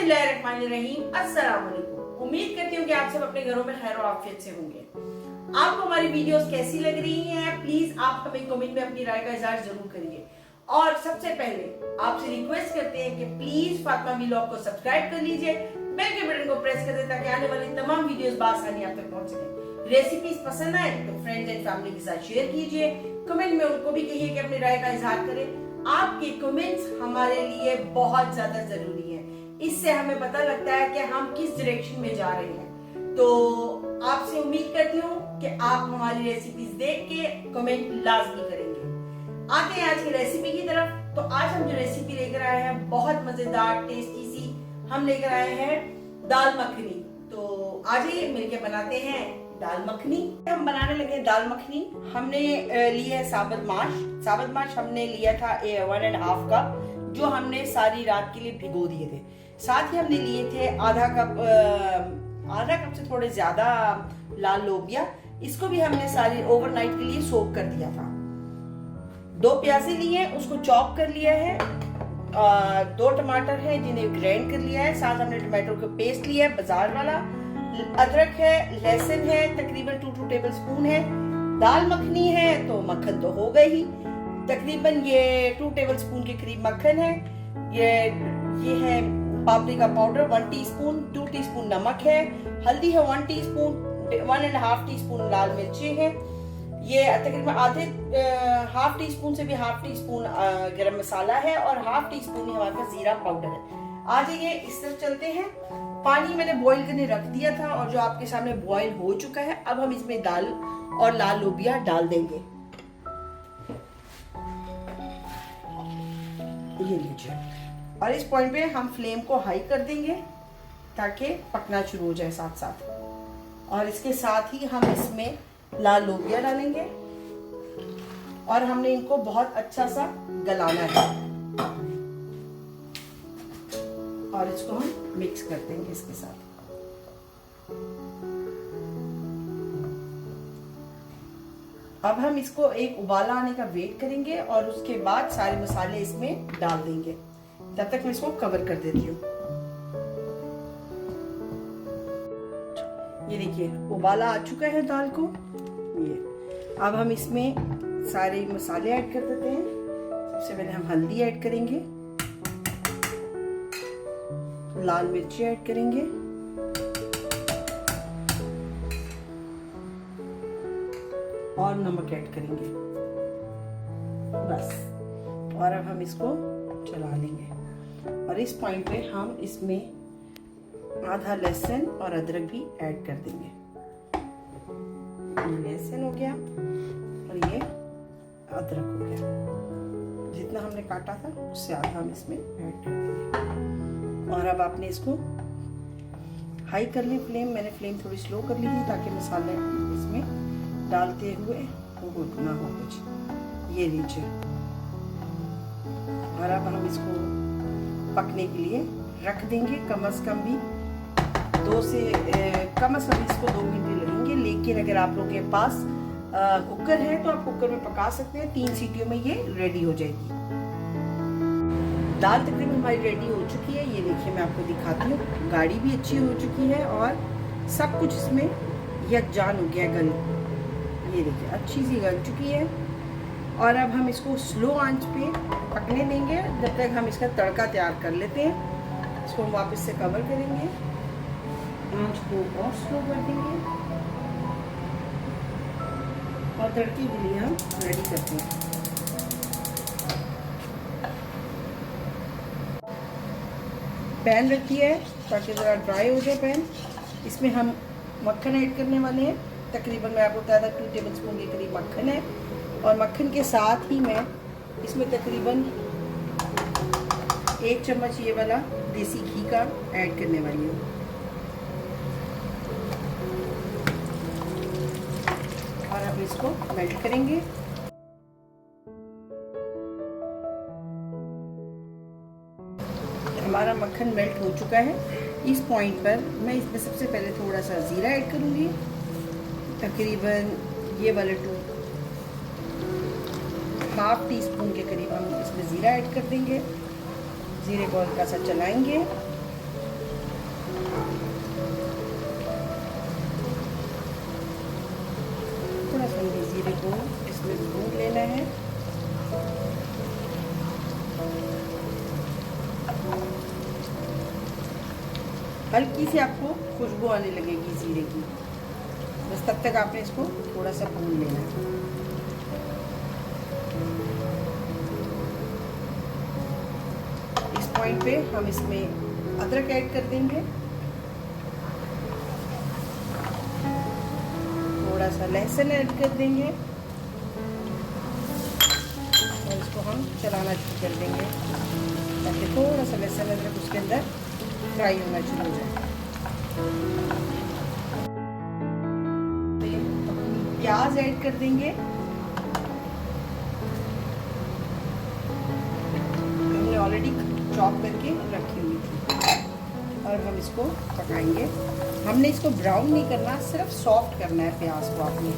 बिस्मिल्लाहिर्रहमानिर्रहीम। अस्सलाम वालेकुम। उम्मीद करती हूँ कि आप सब अपने घरों में खैर और आफियत से होंगे। आपको हमारी वीडियोस कैसी लग रही हैं, प्लीज आप हमें कमेंट में अपनी राय का इजहार जरूर करिए। और सबसे पहले आपसे रिक्वेस्ट करते हैं कि प्लीज फातिमा व्लॉग को सब्सक्राइब कर लीजिए, बेल के बटन को प्रेस कर दें ताकि आने वाली तमाम वीडियोस बासानी आप तक पहुंच सके। रेसिपीज पसंद आए तो फ्रेंड्स एंड फैमिली के साथ शेयर कीजिए। कमेंट में उनको भी कहिए कि अपनी राय का इजहार करें। आपके कमेंट्स हमारे लिए बहुत ज्यादा जरूरी है, इससे हमें पता लगता है कि हम किस डायरेक्शन में जा रहे हैं। तो आपसे उम्मीद करती हूँ कि आप हमारी रेसिपीज देख के कमेंट लाजमी करेंगे। आते हैं आज की रेसिपी की तरफ। तो आज हम जो रेसिपी लेकर आए हैं बहुत मजेदार टेस्टी सी, हम लेकर आए हैं दाल मखनी। तो आज ही मिलके बनाते हैं दाल मखनी। हम बनाने लगे दाल मखनी। हमने लिया है साबुत माश हमने लिया था 1.5 कप, जो हमने सारी रात के लिए भिगो दिए थे। साथ ही हमने लिए थे आधा कप से थोड़े ज्यादा लाल लोबिया, इसको भी हमने सारी ओवरनाइट के लिए सोक कर दिया था। 2 प्याजे लिए, उसको चॉप कर लिया है। 2 टमाटर है जिन्हें ग्राइंड कर लिया है। साथ हमने टमाटो का पेस्ट लिया है बाजार वाला। अदरक है, लहसुन है, तकरीबन 2 टेबल स्पून है। दाल मखनी है तो मक्खन तो हो गई ही, तकरीबन ये 2 टेबल स्पून के करीब मक्खन है। ये है पापरिका पाउडर 1 टीस्पून, 2 टीस्पून नमक है, हल्दी है 1 टीस्पून, 1.5 टीस्पून लाल मिर्ची है। ये तकरीबन हाफ टी स्पून से भी हाफ टी स्पून गरम मसाला है और हाफ टी स्पून ही हमारे पास जीरा पाउडर है। आ जाइए इस तरफ चलते हैं। पानी मैंने बॉईल करने रख दिया था और जो आपके सामने बॉईल हो चुका है। अब हम इसमें दाल और लाल लोबिया डाल देंगे। ये लीजिए, और इस पॉइंट पे हम फ्लेम को हाई कर देंगे ताकि पकना शुरू हो जाए साथ साथ। और इसके साथ ही हम इसमें लाल लोबिया डालेंगे और हमने इनको बहुत अच्छा सा गलाना है और इसको हम मिक्स कर देंगे इसके साथ। अब हम इसको एक उबाला आने का वेट करेंगे और उसके बाद सारे मसाले इसमें डाल देंगे। तब तक मैं इसको कवर कर देती हूँ। ये देखिए उबाला आ चुका है दाल को। ये अब हम इसमें सारे मसाले ऐड कर देते हैं। सबसे पहले हम हल्दी ऐड करेंगे, लाल मिर्ची ऐड करेंगे, और नमक ऐड करेंगे बस। और अब हम इसको चला लेंगे। और इस पॉइंट पे हम इसमें आधा लहसुन और अदरक भी ऐड कर देंगे। ये लहसुन हो गया और ये अदरक हो गया। जितना हमने काटा था उससे आधा हम इसमें ऐड कर देंगे। और अब आपने इसको हाई कर ली फ्लेम। मैंने फ्लेम थोड़ी स्लो कर ली थी ताकि मसाले इसमें डालते हुए वो ना हो कुछ। ये लीजिए, और अब हम इसको पकने के लिए रख देंगे। कम से कम भी 2 से कम से कम इसको 2 मिनट लगेंगे। लेकिन अगर आप लोगों के पास कुकर है तो आप कुकर में पका सकते हैं। 3 सीटियों में ये रेडी हो जाएगी। दाल तकरीबन हमारी रेडी हो चुकी है। ये देखिए मैं आपको दिखाती हूँ, गाढ़ी भी अच्छी हो चुकी है और सब कुछ इसमें यकजान हो गया गल। ये देखिए अच्छी सी गल चुकी है। और अब हम इसको स्लो आंच पे पकने देंगे जब तक हम इसका तड़का तैयार कर लेते हैं। इसको हम वापस से कवर करेंगे, आंच को और स्लो कर देंगे और तड़के के लिए हम रेडी करते हैं। पैन रखी है ताकि ज़रा ड्राई हो जाए पैन। इसमें हम मक्खन ऐड करने वाले हैं। तकरीबन मैं आपको बताया था 2 टेबल स्पून के करीब मक्खन है। और मक्खन के साथ ही मैं इसमें तकरीबन 1 चम्मच ये वाला देसी घी का ऐड करने वाली हूँ। और अब इसको मेल्ट करेंगे। हमारा मक्खन मेल्ट हो चुका है। इस पॉइंट पर मैं इसमें सबसे पहले थोड़ा सा ज़ीरा ऐड करूँगी। तकरीबन ये वाले 1/2 टीस्पून के करीब हम इसमें ज़ीरा ऐड कर देंगे। ज़ीरे को हल्का सा चलाएंगे थोड़ा सा ये जीरे को इसमें भून लेना है। हल्की सी आपको खुशबू आने लगेगी जीरे की, बस तब तक आपने इसको थोड़ा सा भून लेना है। इस पॉइंट पे हम इसमें अदरक ऐड कर देंगे, थोड़ा सा लहसुन ऐड कर देंगे और इसको हम चलाना शुरू कर देंगे ताकि थोड़ा सा लहसुन अदरक उसके अंदर फ्राई होना शुरू हो जाए। प्याज ऐड कर देंगे, हमने ऑलरेडी चॉप करके रखी हुई थी, और हम इसको पकाएंगे। हमने इसको ब्राउन नहीं करना, सिर्फ सॉफ्ट करना है प्याज को। आपने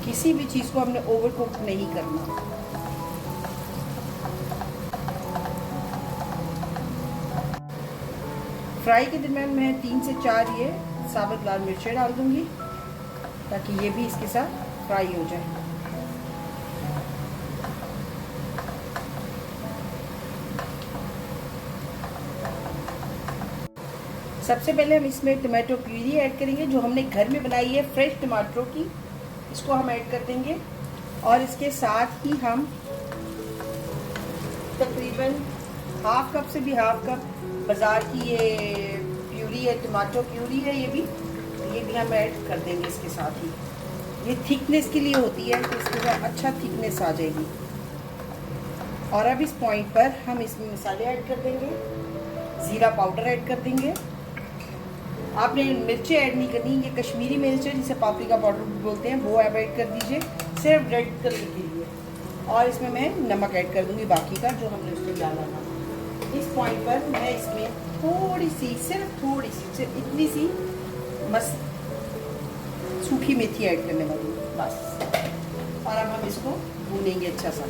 किसी भी चीज़ को हमने ओवर कुक नहीं करना। फ्राई के दरम्यान मैं 3 से 4 ये साबुत लाल मिर्चें डाल दूंगी ताकि ये भी इसके साथ फ्राई हो जाए। सबसे पहले हम इसमें टमाटो प्यूरी ऐड करेंगे जो हमने घर में बनाई है फ्रेश टमाटरों की, इसको हम ऐड कर देंगे। और इसके साथ ही हम तकरीबन हाफ कप से भी हाफ कप बाज़ार की ये प्यूरी है, टमाटो प्यूरी है, ये भी हम ऐड कर देंगे इसके साथ ही। ये थिकनेस के लिए होती है तो इसके साथ अच्छा थिकनेस आ जाएगी। और अब इस पॉइंट पर हम इसमें मसाले ऐड कर देंगे, ज़ीरा पाउडर ऐड कर देंगे। आपने मिर्चें ऐड नहीं करनी, ये कश्मीरी मिर्च है जिसे पापरिका पाउडर भी बोलते हैं, वो ऐड कर दीजिए सिर्फ रेड कलर के लिए। और इसमें मैं नमक ऐड कर दूंगी बाकी का जो हमने उसमें डाला था। इस पॉइंट पर मैं इसमें थोड़ी सी, सिर्फ इतनी सी सूखी मेथी ऐड करने वाली हूँ बस। और अब हम इसको भूनेंगे अच्छा सा।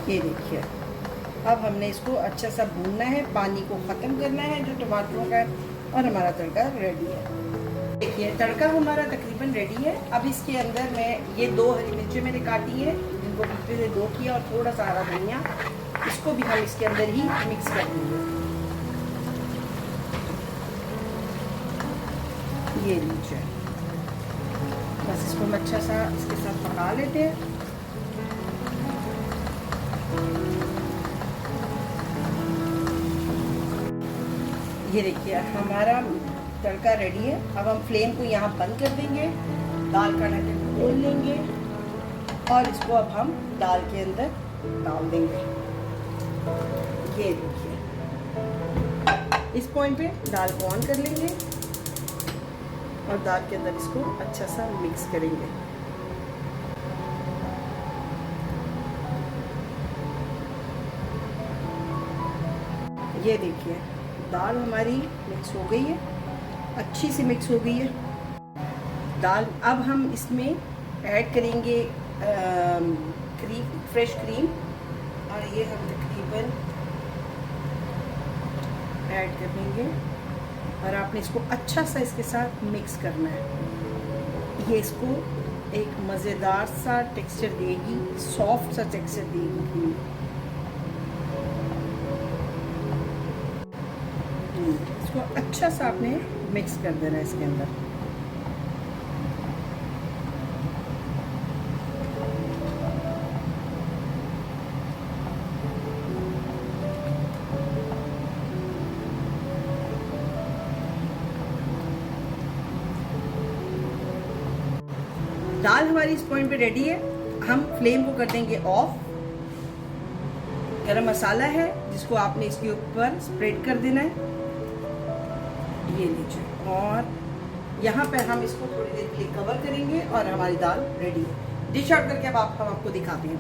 ये देखिए, अब हमने इसको अच्छा सा भूनना है, पानी को ख़त्म करना है जो टमाटरों का है, और हमारा तड़का रेडी है। देखिए तड़का हमारा तकरीबन रेडी है। अब इसके अंदर मैं ये 2 हरी मिर्चें मैंने काटी है, जिनको बीच में से 2 किया, और थोड़ा सा हरा धनिया, इसको भी हम इसके अंदर ही मिक्स कर देंगे। ये लीजिए, बस इसको हम अच्छा सा इसके साथ पका लेते हैं। ये देखिए हमारा तड़का रेडी है। अब हम फ्लेम को यहाँ बंद कर देंगे, दाल का ढक्कन खोल लेंगे और इसको अब हम दाल के अंदर डाल देंगे। ये देखिए, इस पॉइंट पे दाल को ऑन कर लेंगे और दाल के अंदर इसको अच्छा सा मिक्स करेंगे। ये देखिए दाल हमारी मिक्स हो गई है, अच्छी सी मिक्स हो गई है दाल। अब हम इसमें ऐड करेंगे फ्रेश क्रीम, और ये हम तकरीबन ऐड कर देंगे, और आपने इसको अच्छा सा इसके साथ मिक्स करना है। ये इसको एक मज़ेदार सा टेक्सचर देगी, सॉफ्ट सा टेक्सचर देगी क्रीम। इसको अच्छा सा आपने मिक्स कर देना है इसके अंदर। दाल हमारी इस पॉइंट पे रेडी है। हम फ्लेम को कर देंगे ऑफ। गरम मसाला है जिसको आपने इसके ऊपर स्प्रेड कर देना है, ये लीजिए। और यहाँ पर हम इसको थोड़ी देर के लिए कवर करेंगे और हमारी दाल रेडी है। डिश आउट करके अब हम आपको दिखाते हैं।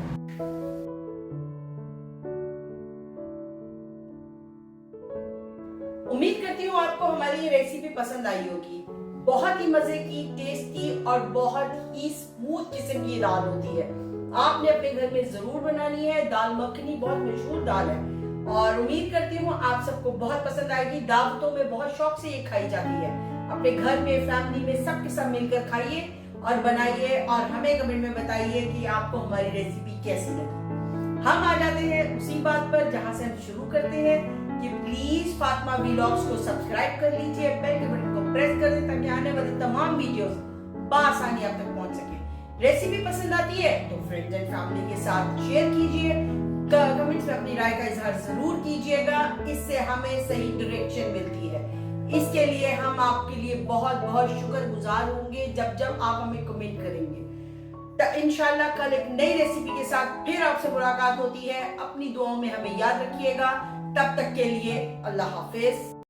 उम्मीद करती हूँ आपको हमारी ये रेसिपी पसंद आई होगी। बहुत ही मजे की, टेस्टी और बहुत ही स्मूथ किस्म की दाल होती है। आपने अपने घर में जरूर बनानी है। दाल मखनी बहुत मशहूर दाल है और उम्मीद करती हूँ आप सबको बहुत पसंद आएगी। दावतों में बहुत शौक से ये खाई जाती है। अपने घर में, फैमिली में सबके सब मिलकर खाइए और बनाइए और हमें कमेंट में बताइए कि आपको हमारी रेसिपी कैसी लगी। हम आ जाते हैं उसी बात पर जहां से हम शुरू करते हैं कि प्लीज फातिमा व्लॉग्स को सब्सक्राइब कर लीजिए, बेल के बटन को प्रेस कर दें ताकि आने वाली तमाम वीडियोस बआसानी आप तक पहुंच सके। रेसिपी पसंद आती है तो फ्रेंड्स एंड फैमिली के साथ शेयर कीजिए, कमेंट्स में अपनी राय का इजहार जरूर कीजिएगा। इससे हमें सही डायरेक्शन मिलती है। इसके लिए हम आपके लिए बहुत बहुत शुक्रगुजार होंगे जब जब आप हमें कमेंट करेंगे। तो इंशाल्लाह कल एक नई रेसिपी के साथ फिर आपसे मुलाकात होती है। अपनी दुआओं में हमें याद रखिएगा। तब तक के लिए अल्लाह हाफिज।